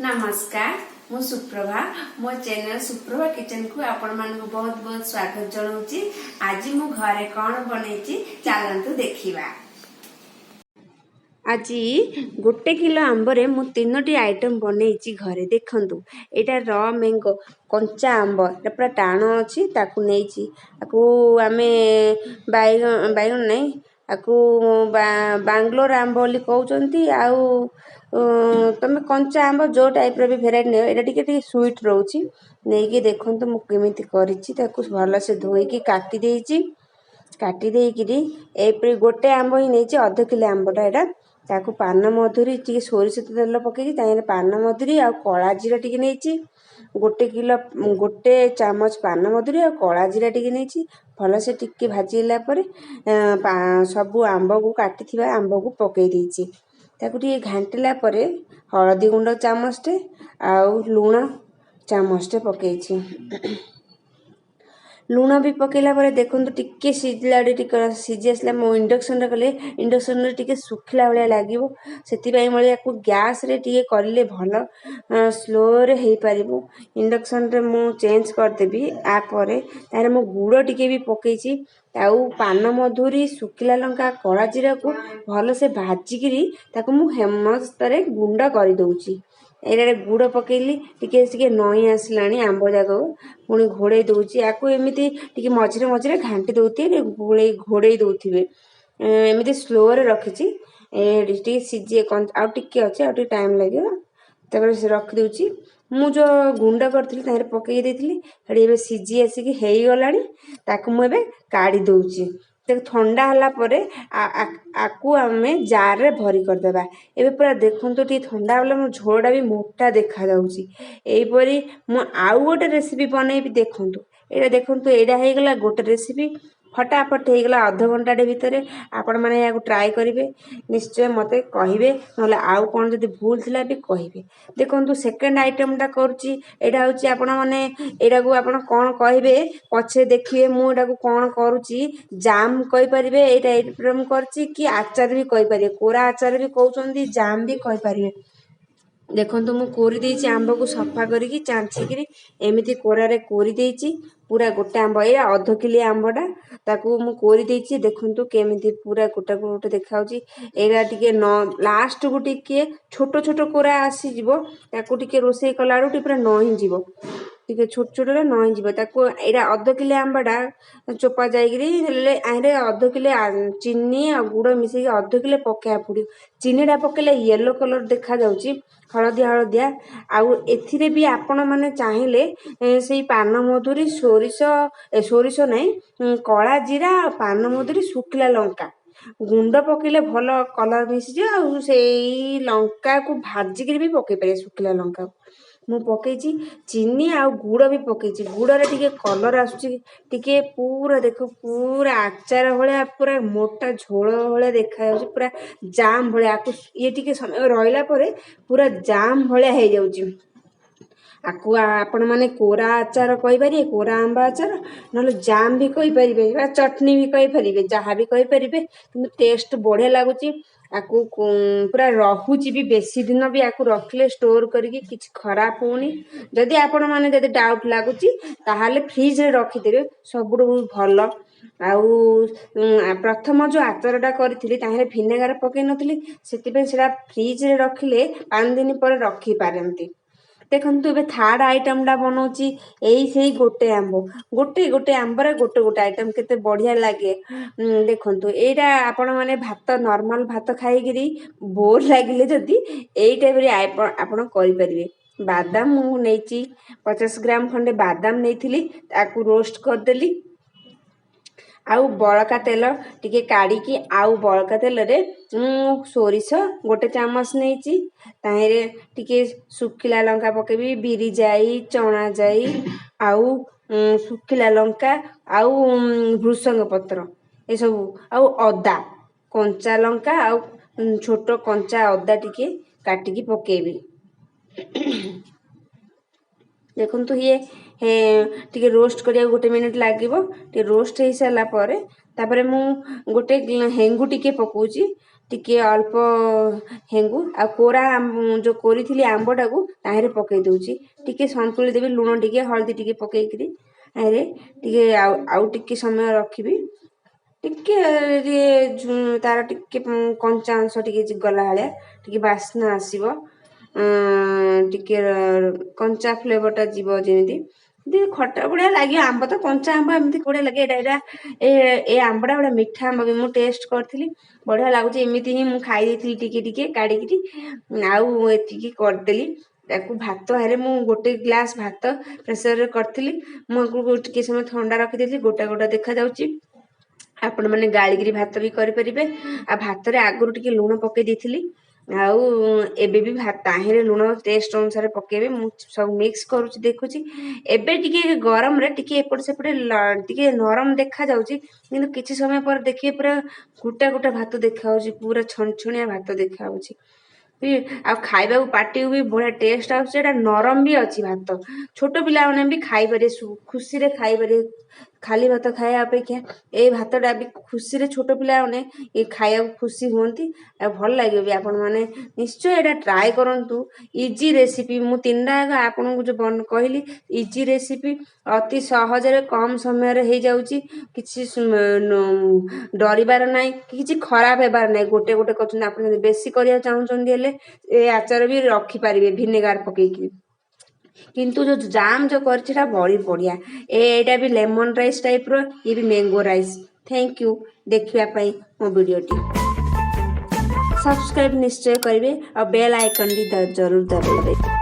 नमस्कार मु सुप्रभा मो चैनल सुप्रभा किचन को आपण मानक बहुत बहुत स्वागत जनाऊँगी। आज मु घरे कौन बनई चलतु देखा। आज 1 किलो आंबरे मु 3टी आइटम बनई घरे देखंतु। एटा र मैंगो कंचा आंब पूरा टाण अच्छी आमे बैगन नहीं आपको बांग्लोर आंब बोली कहते आउ तुम कंचा आंब जो टाइप भी भेराइटी नहीं एटा टिके स्वीट रोची नहीं देखो तो मुझे कर भल से धोईकी काटी देकरी गोटे आंब ही नहीं 1/2 किलो आंबटा एटा ताकू पान मधुरी टी सोरिष तेल पकई पान मधुरी आ कला जीरा टी नहीं 1 किलो 1 चामच पान मधुरी आ कला जीरा टी नहीं भल से टिके भाजीला सब आंब को काटी आंब को पकई देछि ताकू टी घांटिला परे हळदी गुंड चामचटे आउ लूण चामचटे पकईछि। लूण भी पकेला परे देखो टिके सीझला सीझी आसला मो इंडक्शन रे कले इंडक्शन रे टिके सुखिला भाया लागिवो सेति मळे याकू गैस रे टिके करले भल स्लो रे हेई पारिबो। इंडक्शन रे मु चेंज कर देबी आ परे तारे मो गुड़ टिके भी पकेछि आउ पान मधुरी सुखिला लंका कला जीरा को भल से भाजिकी ताकू मु हेमदस्तारे गुंड कर दउछि। एरे गुड़ पकेली टिके नई आसलानी आंब जाक पुणी घोड़े दउछि याकू एमिति टिके मझिरे मझिरे घांटी दउथिबे घोड़े दउथिबे एमिति स्लो रे रखिछि टिके सीझे आउ टिके अछि आउ टिके टाइम लागियो तबे से रख दउछि। मु जो गुंड करथिली तारे पकई देथिली हेडी एबे सीझी आसी कि हेई गलानी ताकू मु एबे काढी दउछि ठंडा हला परे आकू आमे जार रे भरी कर देबा। एबे पूरा देखंतु टी ठंडा वाला मो झोलडा भी मोटा देखा जाउची एई परी मु आउ गोटे रेसिपी बनेबी देखंतु एटा देखंतु एडा हे गला गोटे रेसिपी फटाफट हे गला आधा घंटा डे भितरे आपण माने याकू ट्राई करिवे निश्चय मते कहिवे नले आउ कोन जदी भूल थिला भी कहिवे। देखंतु सेकंड आइटम टा करूची एडा होची आपण माने एडा को आपण कोन कहिवे पछे देखिए मु एडा को कोन करूची जाम कहि परिबे एटा आइटम करची कि आचार भी कहि परिबे कोरा आचार भी कहउचंदी जाम भी कहि परिबे। देखंतु मु कोरी देछि आंब को सफा करिकी चांचीकरी एमिति कोरा रे कोरी देछि पूरा गोटे आंब ए 1/2 किलो आंबटा ताकू मु कोरी देछि देखंतु केमिति पूरा गोटा गोटे देखाउची एरा टिके न लास्ट को टिके छोटो छोटो कोरा आसी जिवो ताकू टिके रोसे कलाडू टी पूरा नही जिवो टिके छोट छोट रे नही जिवो ताकू एरा 1/2 किलो आंबटा चोपा जाईकरी ले आरे 1/2 किलो चीनी आ गुड़ मिसेई 1/2 किलो पकाया पड़ियो चीनीटा पकेले येलो कलर देखा जाउची हलदिया हलदिया आउ एथिरे भी आपण माने चाहिए से पान मधुरी सोरिष नहीं कला जीरा पान मधुरी सुखिला लंका गुंड पकेले भल कलर मिसी आउ से लंका को भाजिक भी पकई पारे सुखिला लंका मु पकईची चीनी आ गुड़ भी पकईची गुड़ रे टिके कलर आसुची टिके पूरा देखो पूरा आचार भलिया पूरा मोटा झोल भलिया देखा जाउची पूरा जाम भलिया ये टिके समय रहिला परे पूरा जाम भलिया हे जाउची। आकु आपण माने कोरा आचार कहि परिबे कोरा आंबा आचार नले जाम भी कहि परिबे बा चटनी भी कहि परिबे जहा भी कहि परिबे किंतु टेस्ट बढ़िया लागुची आकु पूरा रहुची भी बेसी दिन भी आकु रखले स्टोर करके किछ खराब होनी जदि आपण माने जदि डाउट लागुची ताहाले फ्रिज रे रखि देबे सबुडु भल आउ प्रथम जो आचारटा करथिली ताहे विनेगर पकई नथिली सेति सेटा फ्रिज रे रखिले 5 दिन पर रखि पारंती। देखंतु एबे थर्ड आइटम टा बनाउची एई सेई गोटे आंब गोटे आंबरे गोटे आइटम केते बढ़िया लागे। देखंतु एटा आपण माने भात नॉर्मल भात खाइगिरी बोर लागिले जदी एई टाइप रे आपण करि परिबे। बादाम मु नेची 50 ग्राम खंडे बादाम नेथिली ताकू रोस्ट कर देली आउ बळका तेल टिके काढ़ी की आउ बळका तेल रे सोरिष गोटे चामच नेची ताहेरे टिके सुखिला लंका पकेबी बिरी जाई चना जाई आउ सुखिला लंका आउ भृसंग पत्र ए सब आउ अदा कंचा लंका आउ छोटो कंचा अदा टिके काटिकी पकेबी। देखंतु ये टिके रोस्ट करिया 1 मिनिट लागिवो टिके रोस्ट हे साला परे तापरे मु गोटे हेंगु टिके पकोची ଟିକେ ଅଳ୍ପ ହେଙ୍ଗୁ ଆଉ କୋରା ଯେଉଁ କୋରିଥିଲି ଆମ୍ବଟାକୁ ତାହିଁରେ ପକେଇ ଦେଉଛି। ଟିକେ ସନ୍ତୁଳି ଦେବି, ଲୁଣ ଟିକେ ହଳଦୀ ଟିକେ ପକେଇକିରି ତାହିଁରେ ଟିକେ ଆଉ ଟିକେ ସମୟ ରଖିବି। ଟିକେ ତାର ଟିକେ କଞ୍ଚା ଅଂଶ ଟିକେ ଗଲା ଭଳିଆ ଟିକେ ବାସ୍ନା ଆସିବ, ଟିକେ କଞ୍ଚା ଫ୍ଲେଭରଟା ଯିବ ଯେମିତି ଖଟା ବଢ଼ିଆ ଲାଗିବ। ଆମ୍ବ ତ କଞ୍ଚା ଆମ୍ବ ଏମିତି ବଢ଼ିଆ ଲାଗେ। ଏଇଟା ଏ ଆମ୍ବଟା ଗୋଟେ ମିଠା ଆମ୍ବ ବି ମୁଁ ଟେଷ୍ଟ କରିଥିଲି, ବଢ଼ିଆ ଲାଗୁଛି। ଏମିତି ହିଁ ମୁଁ ଖାଇ ଦେଇଥିଲି ଟିକେ ଟିକେ କାଢ଼ିକିରି, ଆଉ ଏତିକି କରିଦେଲି। ତାକୁ ଭାତ ହେଲେ ମୁଁ ଗୋଟେ ଗ୍ଲାସ୍ ଭାତ ପ୍ରେସରରେ କରିଥିଲି, ମୁଁ ଆକୁ ଟିକେ ସମୟ ଥଣ୍ଡା ରଖିଦେଇଥିଲି। ଗୋଟା ଗୋଟା ଦେଖାଯାଉଛି। ଆପଣମାନେ ଗାଳିକିରି ଭାତ ବି କରିପାରିବେ। ଆଉ ଭାତରେ ଆଗରୁ ଟିକେ ଲୁଣ ପକେଇ ଦେଇଥିଲି, ଆଉ ଏବେ ବି ତାହିଁରେ ଲୁଣ ଟେଷ୍ଟ ଅନୁସାରେ ପକେଇବେ। ମୁଁ ସବୁ ମିକ୍ସ କରୁଛି ଦେଖୁଛି। ଏବେ ଟିକେ ଗରମରେ ଟିକେ ଏପଟ ସେପଟେ ଟିକେ ନରମ ଦେଖାଯାଉଛି, କିନ୍ତୁ କିଛି ସମୟ ପରେ ଦେଖିବେ ପୁରା ଗୋଟା ଗୋଟା ଭାତ ଦେଖାଯାଉଛି, ପୁରା ଛଣଛଣିଆ ଭାତ ଦେଖାଯାଉଛି। ଆଉ ଖାଇବାକୁ ପାଟିକୁ ବି ବଢ଼ିଆ ଟେଷ୍ଟ ଆସୁଛି। ଏଇଟା ନରମ ବି ଅଛି ଭାତ, ଛୋଟ ପିଲାମାନେ ବି ଖାଇପାରିବେ, ଖୁସିରେ ଖାଇପାରିବେ। ଖାଲି ଭାତ ଖାଇବା ଅପେକ୍ଷା ଏଇ ଭାତଟା ବି ଖୁସିରେ ଛୋଟ ପିଲାମାନେ ଖାଇବାକୁ ଖୁସି ହୁଅନ୍ତି, ଆଉ ଭଲ ଲାଗିବ ବି। ଆପଣମାନେ ନିଶ୍ଚୟ ଏଇଟା ଟ୍ରାଏ କରନ୍ତୁ। ଇଜି ରେସିପି, ମୁଁ ତିନିଟା ଆପଣଙ୍କୁ ଯେଉଁ କହିଲି ଇଜି ରେସିପି, ଅତି ସହଜରେ କମ୍ ସମୟରେ ହେଇଯାଉଛି। କିଛି ଡରିବାର ନାହିଁ, କିଛି ଖରାପ ହେବାର ନାହିଁ। ଗୋଟେ ଗୋଟେ କରୁଛନ୍ତି, ଆପଣ ଯଦି ବେଶୀ କରିବାକୁ ଚାହୁଁଛନ୍ତି ହେଲେ ଏ ଆଚାର ବି ରଖିପାରିବେ ଭିନେଗାର ପକେଇକି। କିନ୍ତୁ ଯେଉଁ ଜାମ୍ ଯେଉଁ କରିଛି ଏଇଟା ବଢ଼ିଆ। ଏଇଟା ବି ଲେମନ ରାଇସ୍ ଟାଇପ୍ର, ଇଏ ବି ମ୍ୟାଙ୍ଗୋ ରାଇସ୍। ଥ୍ୟାଙ୍କ ୟୁ ଦେଖିବା ପାଇଁ ମୋ ଭିଡ଼ିଓଟି। ସବସ୍କ୍ରାଇବ୍ ନିଶ୍ଚୟ କରିବେ ଆଉ ବେଲ୍ ଆଇକନ୍ଟି ଜରୁର ଦବାଇବେ।